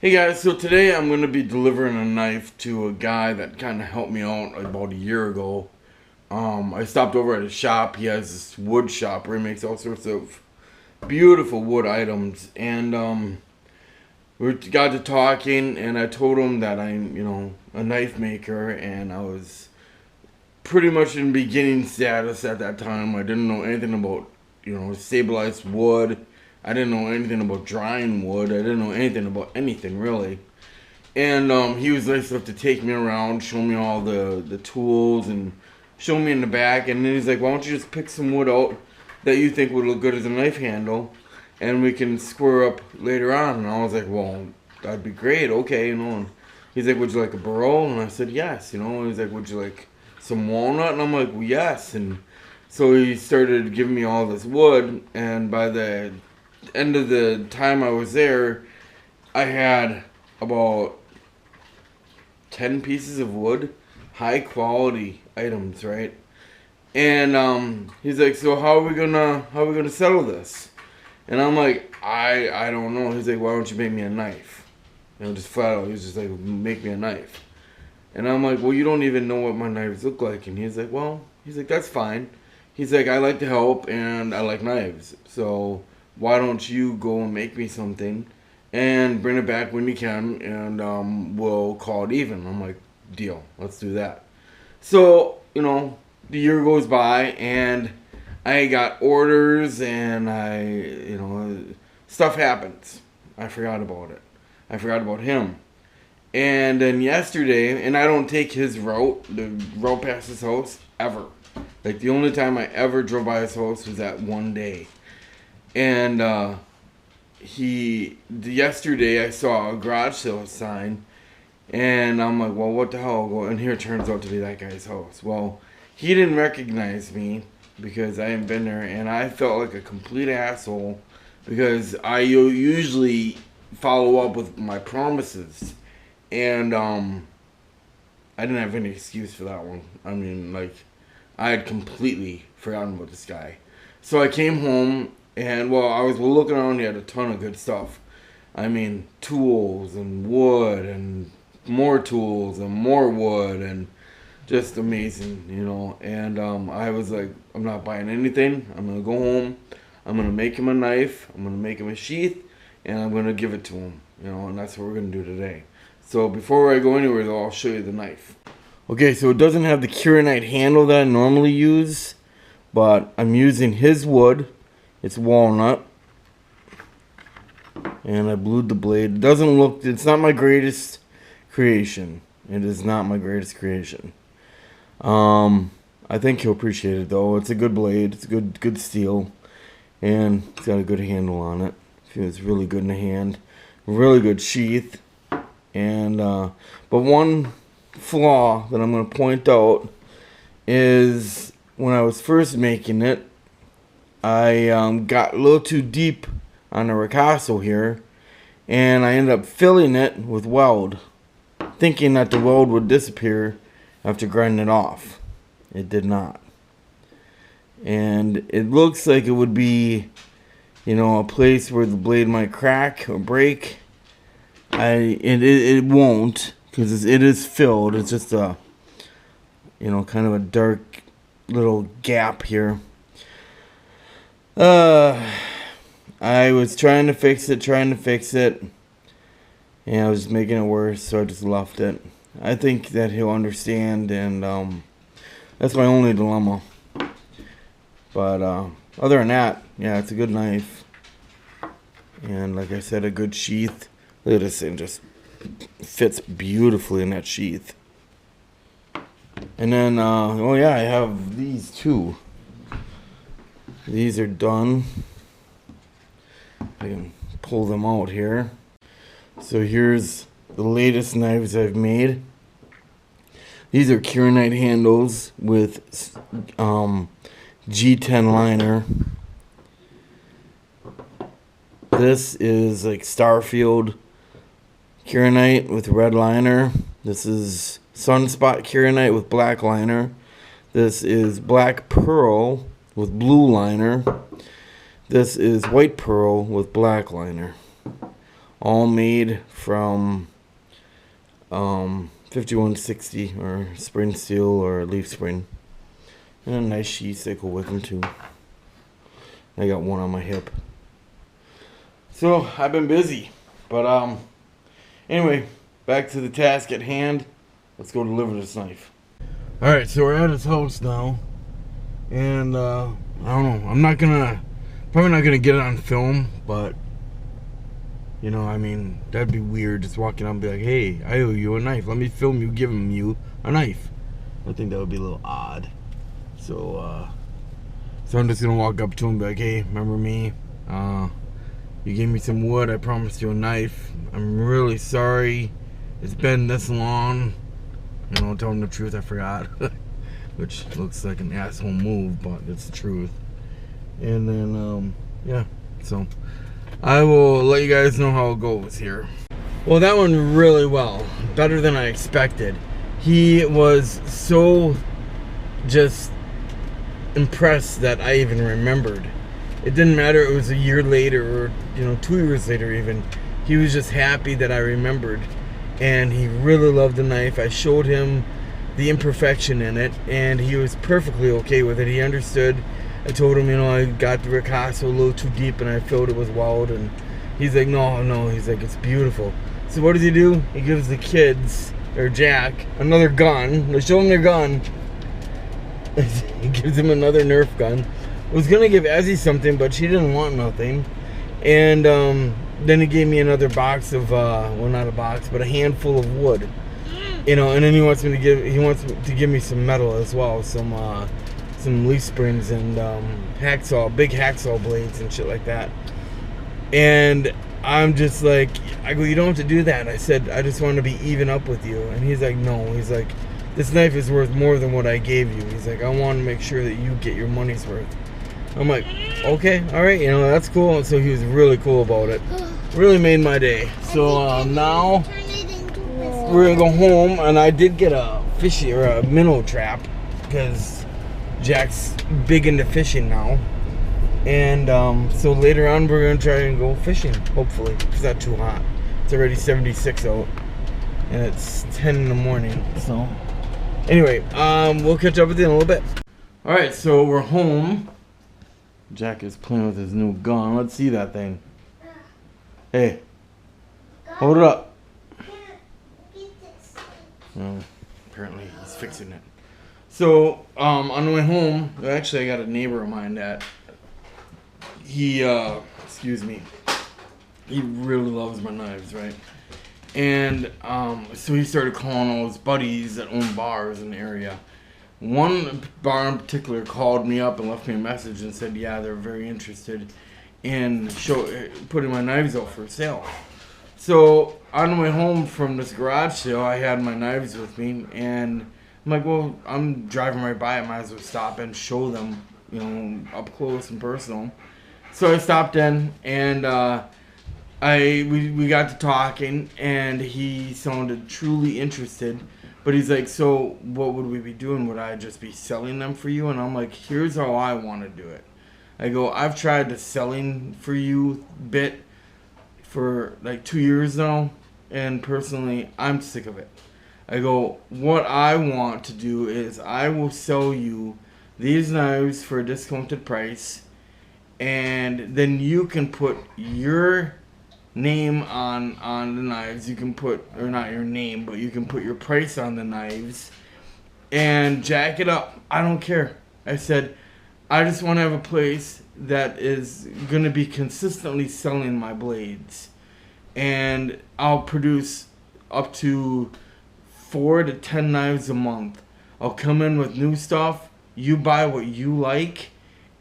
Hey guys, so today I'm going to be delivering a knife to a guy that kind of helped me out about a year ago. I stopped over at his shop. He has this wood shop where he makes all sorts of beautiful wood items. And we got to talking, and I told him that I'm, a knife maker, and I was pretty much in beginning status at that time. I didn't know anything about, stabilized wood. I didn't know anything about drying wood. I didn't know anything about anything really. And he was nice enough to take me around, show me all the tools, and show me in the back. And then he's like, "Why don't you just pick some wood out that you think would look good as a knife handle, and we can square up later on." And I was like, "Well, that'd be great. Okay, And he's like, "Would you like a burl?" And I said, "Yes." And he's like, "Would you like some walnut?" And I'm like, "Well, yes." And so he started giving me all this wood, and by the end of the time I was there, I had about 10 pieces of wood, high quality items, right? And he's like, "So how are we gonna settle this?" And I'm like, I don't know. He's like, "Why don't you make me a knife?" Just flat out. He's just like, "Make me a knife." And I'm like, "Well, you don't even know what my knives look like." And he's like, "That's fine." He's like, "I like to help, and I like knives, so why don't you go and make me something and bring it back when you can, and we'll call it even." I'm like, "Deal, let's do that." So, the year goes by, and I got orders, and stuff happens. I forgot about it. I forgot about him. And then yesterday, and I don't take his route, the route past his house, ever. Like, the only time I ever drove by his house was that one day. And yesterday I saw a garage sale sign, and I'm like, "Well, what the hell?" And here it turns out to be that guy's house. Well, he didn't recognize me because I hadn't been there, and I felt like a complete asshole because I usually follow up with my promises, and I didn't have any excuse for that one. I mean, like, I had completely forgotten about this guy. So I came home. And while I was looking around, he had a ton of good stuff. I mean, tools and wood and more tools and more wood and just amazing, And I was like, "I'm not buying anything. I'm going to go home. I'm going to make him a knife. I'm going to make him a sheath. And I'm going to give it to him, And that's what we're going to do today. So before I go anywhere, though, I'll show you the knife. Okay, so it doesn't have the Curanite handle that I normally use. But I'm using his wood. It's walnut, and I blued the blade. It's not my greatest creation. It is not my greatest creation. I think he'll appreciate it though. It's a good blade. It's good steel, and it's got a good handle on it. Feels really good in the hand. Really good sheath, and but one flaw that I'm going to point out is when I was first making it, I got a little too deep on the ricasso here, and I ended up filling it with weld, thinking that the weld would disappear after grinding it off. It did not. And it looks like it would be, a place where the blade might crack or break. It won't, because it is filled. It's just a, kind of a dark little gap here. I was trying to fix it, and I was making it worse, so I just left it. I think that he'll understand, and that's my only dilemma. But other than that, yeah, it's a good knife, and like I said, a good sheath. Look at this thing, just fits beautifully in that sheath. And then, I have these too. These are done. I can pull them out here. So here's the latest knives I've made. These are Curanite handles with G10 liner. This is like Starfield Curanite with red liner. This is Sunspot Curanite with black liner. This is Black Pearl with blue liner. This is White Pearl with black liner. all made from 5160 or spring steel or leaf spring. And nice sheets that go with them too. I got one on my hip. So I've been busy, but anyway, back to the task at hand. Let's go deliver this knife. All right, so we're at his house now, and I don't know. I'm probably not gonna get it on film, but you know, I mean, that'd be weird. Just walking out and be like, "Hey, I owe you a knife. Let me film you giving you a knife." I think that would be a little odd. So I'm just gonna walk up to him and be like, "Hey, remember me? You gave me some wood. I promised you a knife. I'm really sorry. It's been this long." You know, tell him the truth. I forgot, which looks like an asshole move, but it's the truth. And then, yeah. So I will let you guys know how it goes here. Well, that went really well. Better than I expected. He was so just impressed that I even remembered. It didn't matter it was a year later or 2 years later even. He was just happy that I remembered, and he really loved the knife. I showed him the imperfection in it, and he was perfectly okay with it. He understood. I told him, I got the ricasso a little too deep and I felt it was wild, and he's like, no, he's like, it's beautiful. So what does he do? He gives the kids, or Jack, another gun. They show him their gun. He gives him another Nerf gun. I was gonna give Ezzy something, but she didn't want nothing. And then he gave me another box of, well, not a box, but a handful of wood. And then he wants to give me some metal as well, some leaf springs and big hacksaw blades and shit like that. And I'm just like, I go, you don't have to do that. I said, I just want to be even up with you. And he's like, no. He's like, this knife is worth more than what I gave you. He's like, I want to make sure that you get your money's worth. I'm like, okay, all right, that's cool. And so he was really cool about it. Really made my day. So now we're gonna go home, and I did get a fishy or a minnow trap because Jack's big into fishing now. And so later on we're gonna try and go fishing. Hopefully, it's not too hot. It's already 76 out, and it's 10 in the morning. So anyway, we'll catch up with you in a little bit. All right, so we're home. Jack is playing with his new gun. Let's see that thing. Hey, hold it up. Well, apparently he's fixing it. So, on the way home, actually I got a neighbor of mine that he really loves my knives, right? And so he started calling all his buddies that own bars in the area. One bar in particular called me up and left me a message and said, yeah, they're very interested in putting my knives out for sale. So on the way home from this garage sale, I had my knives with me, and I'm like, well, I'm driving right by, I might as well stop and show them, up close and personal. So I stopped in, and we got to talking, and he sounded truly interested. But he's like, so what would we be doing? Would I just be selling them for you? And I'm like, here's how I want to do it. I go, I've tried the selling for you bit for like 2 years now, and personally, I'm sick of it. I go, what I want to do is I will sell you these knives for a discounted price, and then you can put your name on the knives. You can put, or not your name, but you can put your price on the knives and jack it up. I don't care. I said, I just want to have a place that is going to be consistently selling my blades, and I'll produce up to 4 to 10 knives a month. I'll come in with new stuff, you buy what you like,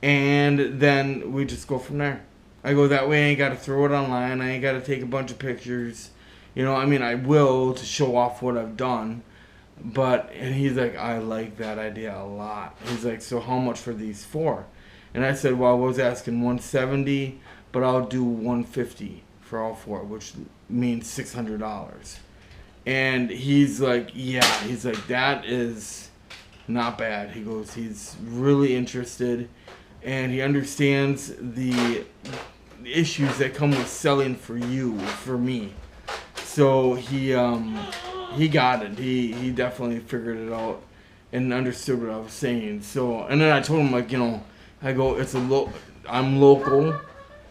and then we just go from there. I go, that way I ain't got to throw it online. I ain't got to take a bunch of pictures. I will to show off what I've done. And he's like, I like that idea a lot. He's like, so how much for these 4? And I said, well, I was asking $170, but I'll do $150 for all 4, which means $600. And he's like, yeah. He's like, that is not bad. He goes, he's really interested, and he understands issues that come with selling for me. So he got it. He definitely figured it out and understood what I was saying. So, and then I told him, like, you know, I go, I'm local.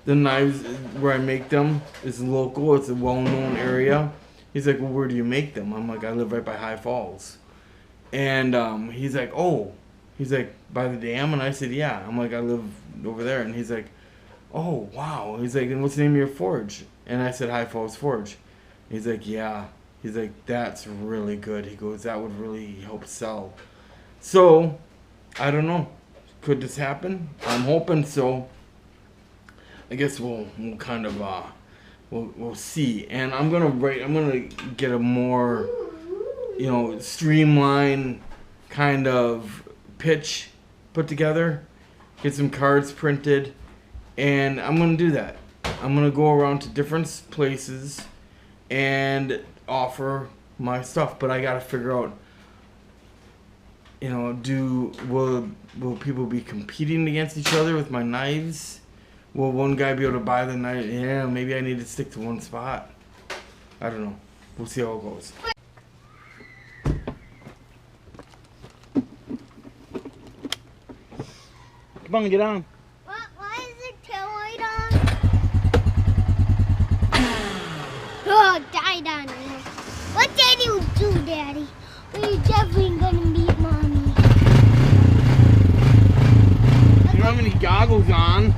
The knives where I make them is local. It's a well-known area. He's like, well, where do you make them? I'm like, I live right by High Falls. And he's like, oh. He's like, by the dam? And I said, yeah. I'm like, I live over there. And he's like, oh, wow. He's like, and what's the name of your forge? And I said, High Falls Forge. He's like, yeah. He's like, that's really good. He goes, that would really help sell. So, I don't know. Could this happen? I'm hoping so. I guess we'll kind of we'll see. And I'm gonna get a more, you know, streamlined kind of pitch put together, get some cards printed, and I'm gonna do that. I'm gonna go around to different places and offer my stuff, but I gotta figure out, you know, will people be competing against each other with my knives? Will one guy be able to buy the knife? Yeah, maybe I need to stick to one spot. I don't know. We'll see how it goes. Come on, get on. Why is the tail light on? Oh, died on it. What did you do, Daddy? Well, you're definitely gonna meet Mommy. You don't have any goggles on.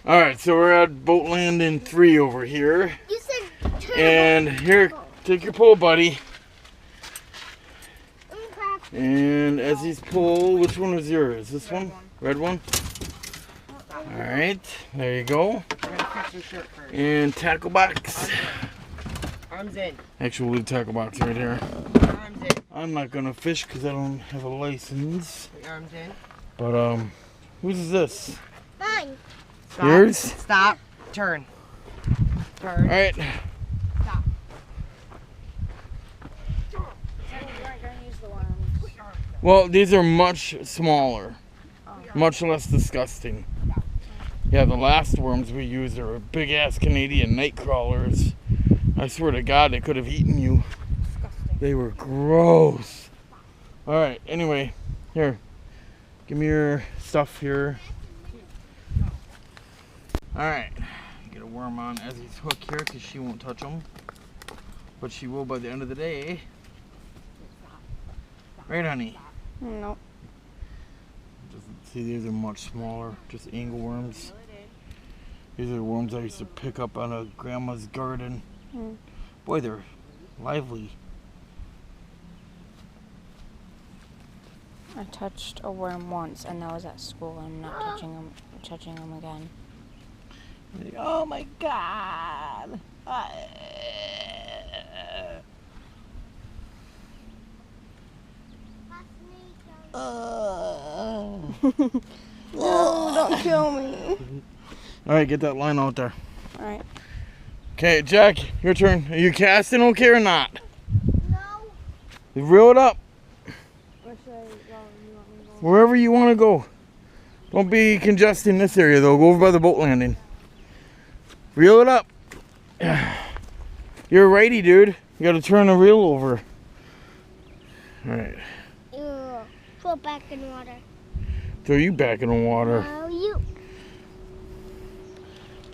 Alright, so we're at boat landing 3 over here. You said turtle. And here, take your pole, buddy. And as he's pull, which one is yours? This one? Red one? Alright, there you go. And tackle box. Arms in. Actually, we'll leave tackle box right here. Arms in. I'm not gonna fish because I don't have a license. Arms in. But, whose is this? Mine. Stop. Yours? Stop. Turn. Turn. Alright. Stop. Well, these are much smaller. Much less disgusting. Yeah, the last worms we used are big-ass Canadian night crawlers. I swear to God, they could have eaten you. They were gross. All right, anyway, here. Give me your stuff here. All right, get a worm on Ezzy's hook here because she won't touch them. But she will by the end of the day. Right, honey? No. See, these are much smaller, just angleworms. These are the worms I used to pick up on a grandma's garden. Boy, they're lively. I touched a worm once, and that was at school. I'm not touching them again. Oh my God! No, don't kill me. All right, get that line out there. All right. Okay, Jack, your turn. Are you casting okay or not? No. Reel it up. Where should I go? You want me to go? Wherever you want to go. Don't be congesting this area though. Go over by the boat landing. Reel it up. You're a righty, dude. You gotta turn the reel over. Alright. Throw back in water. Throw you back in the water. Oh, you.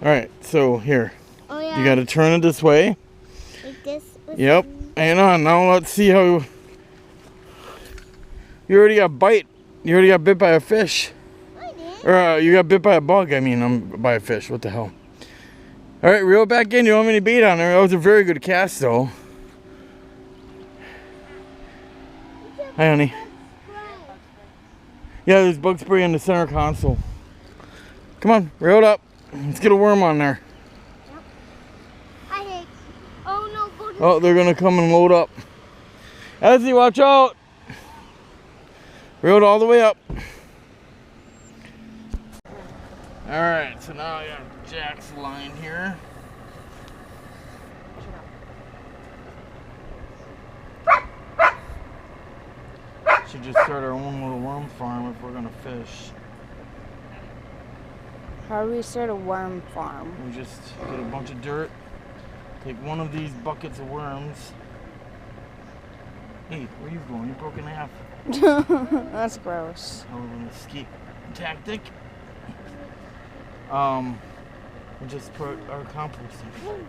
Alright, so here. Oh, yeah. You gotta turn it this way. Like this. Yep. Hang on. Now let's see how. You already got bite. You already got bit by a fish. I did. Or you got bit by a bug. I mean, by a fish. What the hell? All right, reel it back in. You don't have any bait on there. That was a very good cast, though. Hi, honey. Yeah, there's bug spray in the center console. Come on, reel it up. Let's get a worm on there. Yep. I hate. Oh no! Go to Oh, they're gonna come and load up. Ezzy, watch out! Reel it all the way up. All right, so now I got Jack's line here. Should just start our own little worm farm if we're gonna fish. How do we start a worm farm? We just get a bunch of dirt, take one of these buckets of worms. Hey, where are you going? You broke in half. That's gross. Hell of an escape tactic. We just put our compost in.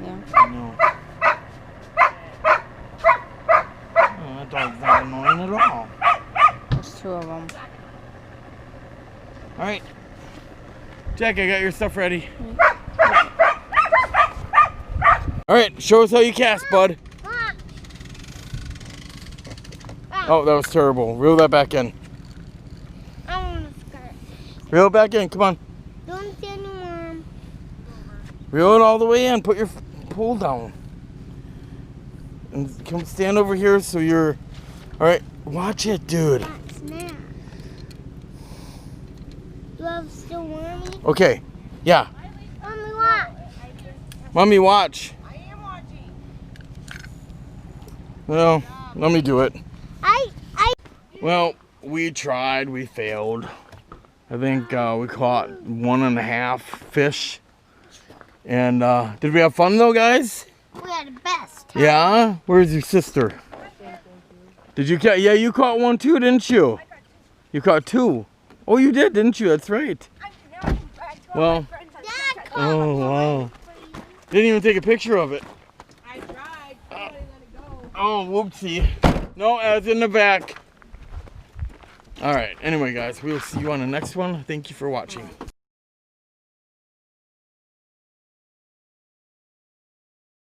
Yeah. No. Oh, that dog's not annoying at all. There's two of them. All right, Jack, I got your stuff ready. All right, show us how you cast, bud. Oh, that was terrible. Reel that back in. I want a skirt. Reel it back in. Come on. Don't see any worm. Reel it all the way in. Put your pole down. And come stand over here so you're... All right, watch it, dude. That's now. Do I have still wormy? Okay, yeah. Mommy, what? Mommy, watch. I am watching. Well, let me do it. I. Well, we tried. We failed. I think we caught 1.5 fish. And did we have fun, though, guys? We had the best time. Yeah? Where's your sister? Did you catch? Yeah, you caught one too, didn't you? You caught 2. Oh, you did, didn't you? That's right. Well, Dad, oh, wow. Didn't even take a picture of it. I tried. Somebody let it go. Oh, whoopsie. No, it's in the back. All right. Anyway, guys, we'll see you on the next one. Thank you for watching.